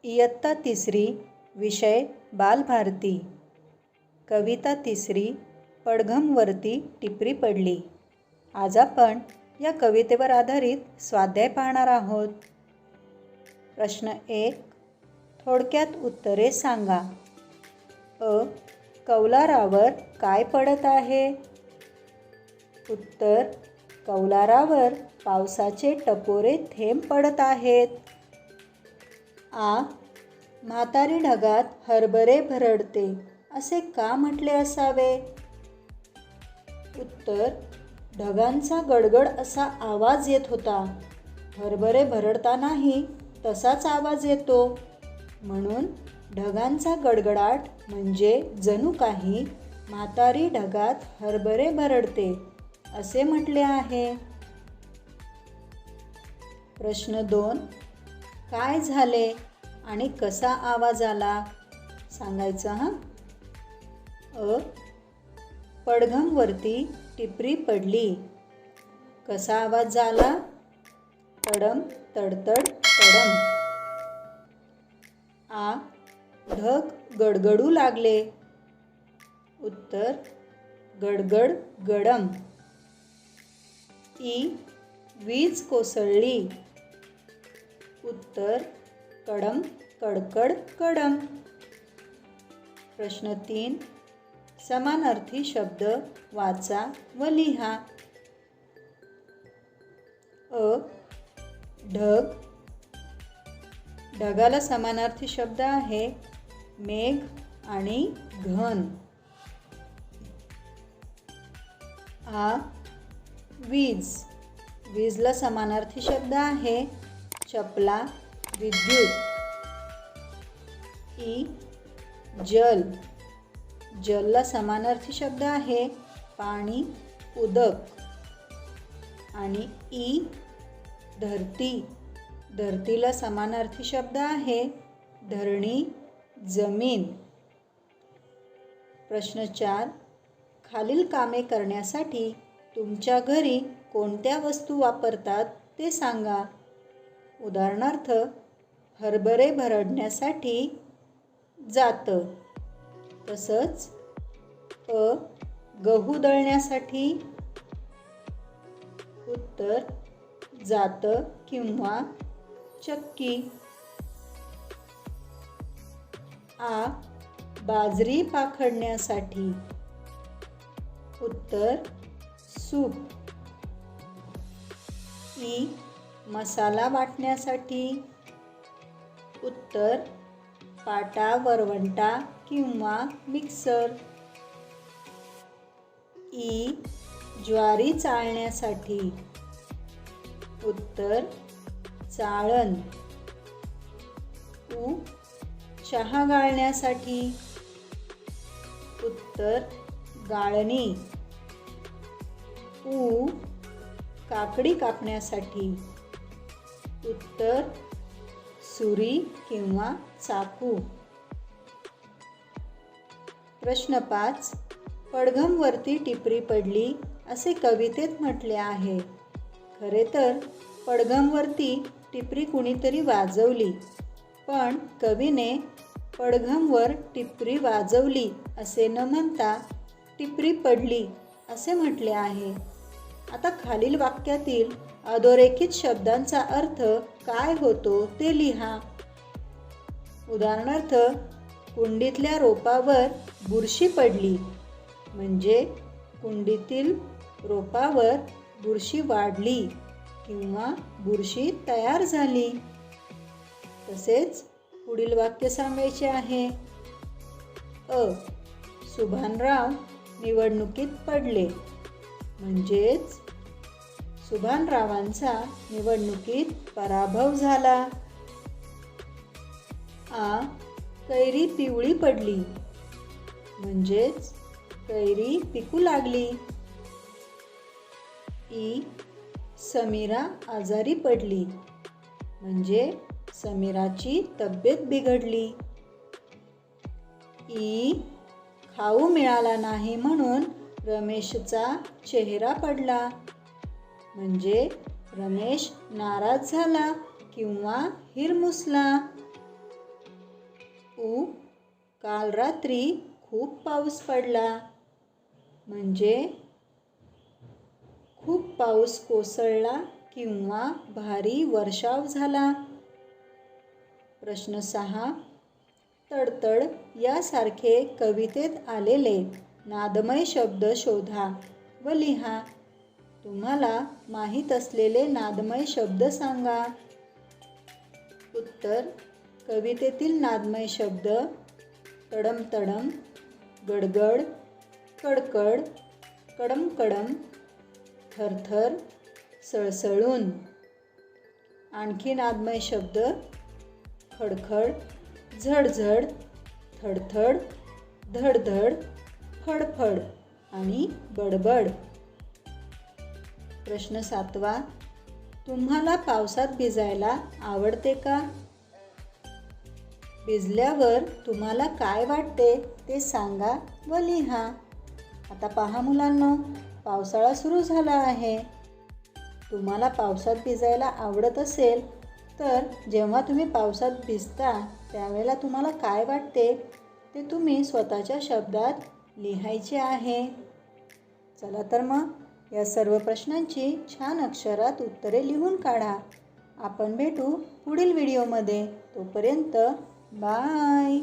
इयत्ता तिसरी विषय बालभारती. कविता तिसरी पडघमवरती टिपरी पडली. आज आपण या कवितेवर आधारित स्वाध्याय पाहणार आहोत. प्रश्न 1. थोडक्यात उत्तरे सांगा. अ. कौलारावर काय पडत आहे? उत्तर. कौलारावर पावसाचे टपोरे थेंब पडत आहेत. आ. म्हातारी ढगात हरभरे भरडते असे का म्हटले असावे? उत्तर. ढगांचा गडगड असा आवाज येत होता. हरभरे भरडतानाही तसाच आवाज येतो, म्हणून ढगांचा गडगडाट म्हणजे जणू काही म्हातारी ढगात हरभरे भरडते असे म्हटले आहे. प्रश्न 2. काय झाले आणि कसा आवाज आला सांगायचं हां. अ. पडघमवरती टिपरी पडली. कसा आवाज झाला? तडम तडतड तडम. आ. ढग गडगडू लागले. उत्तर. गडगड गडम. ई. वीज कोसळली. उत्तर. कडम कडकड कडम. प्रश्न 3. समानार्थी शब्द वाचा व लिहा. अ. ढग. ढगाला समानार्थी शब्द आहे मेघ आणि घन. आ. वीज. वीजला समानार्थी शब्द आहे चपला, विद्युत. ई. जल. जलला समानार्थी शब्द आहे पाणी, उदक. आणि ई. धरती. धरतीला समानार्थी शब्द आहे धरणी, जमीन. प्रश्न 4. खालील कामे करण्यासाठी तुमच्या घरी कोणत्या वस्तू वापरतात ते सांगा. उदाहरणार्थ हरभरे भरडण्यासाठी जातं. तसंच अ. गहू दळण्यासाठी. उत्तर. जातं किंवा चक्की. आ. बाजरी पाखडण्यासाठी. उत्तर. सूप. ई. मसाला वाटण्यासाठी. उत्तर. पाटा, वरवंटा किंवा मिक्सर. ई. ज्वारी चाळण्यासाठी. उत्तर. चाळण. उ. चहा गाळण्यासाठी. उत्तर. गाळणी. ऊ. काकडी कापण्यासाठी. उत्तर. सुरी किंवा चाकू. प्रश्न 5. पडघमवरती टिपरी पडली असे कवितेत म्हटले आहे. खरे तर पडघमवरती टिपरी कुणीतरी वाजवली, पण कवीने पडघमवर टिपरी वाजवली असे न म्हणता टिपरी पडली असे म्हटले आहे. आता खालील वाक्यातील अधोरेखित शब्दांचा अर्थ काय होतो ते लिहा. उदाहरणार्थ कुंडीतल्या रोपावर बुरशी पडली म्हणजे कुंडीतील रोपावर बुरशी वाढली किंवा बुरशी तयार झाली. तसेच पुढील वाक्य सांगायचे आहे. अ. सुभानराव निवडणुकीत पडले म्हणजेच सुभानरावांचा निवडणुकीत पराभव झाला. आ. कैरी पिवळी पडली म्हणजेच कैरी पिकू लागली. ई. समीरा आजारी पडली म्हणजे समीराची तब्येत बिघडली. ई. खाऊ मिळाला नाही म्हणून रमेशचा चेहरा पडला म्हणजे रमेश नाराज झाला किंवा हिरमुसला. काल रात्री खूप पाऊस पडला. म्हणजे खूप पाऊस कोसळला किंवा भारी वर्षाव झाला. प्रश्न 6. तडतड यासारखे कवितेत आलेले नादमय शब्द शोधा व लिहा. तुम्हाला माहीत असलेले नादमय शब्द सांगा. उत्तर. कवितेतील नादमय शब्द तडम तडम, गडगड, कडकड, कडम कडम, थरथर, सळसळून. आणखी नादमय शब्द खडखड, झडझड, थडथड, धडधड, फडफड आणि बडबड. प्रश्न 7. तुम्हाला पावसात भिजायला आवडते का? भिजल्यावर तुम्हाला काय वाटते ते सांगा व लिहा. आता पहा मुलांनो, पावसाळा सुरू झाला आहे. तुम्हाला पावसात भिजायला आवडत असेल तर जेव्हा तुम्ही पावसात भिजता त्यावेळेला तुम्हाला काय वाटते ते तुम्ही स्वतःच्या शब्दात लिहायचे आहे. चला तर मग या सर्व प्रश्नांची छान अक्षरात उत्तरे लिहून काढा. आपण भेटू पुढील व्हिडिओमध्ये. तोपर्यंत बाय.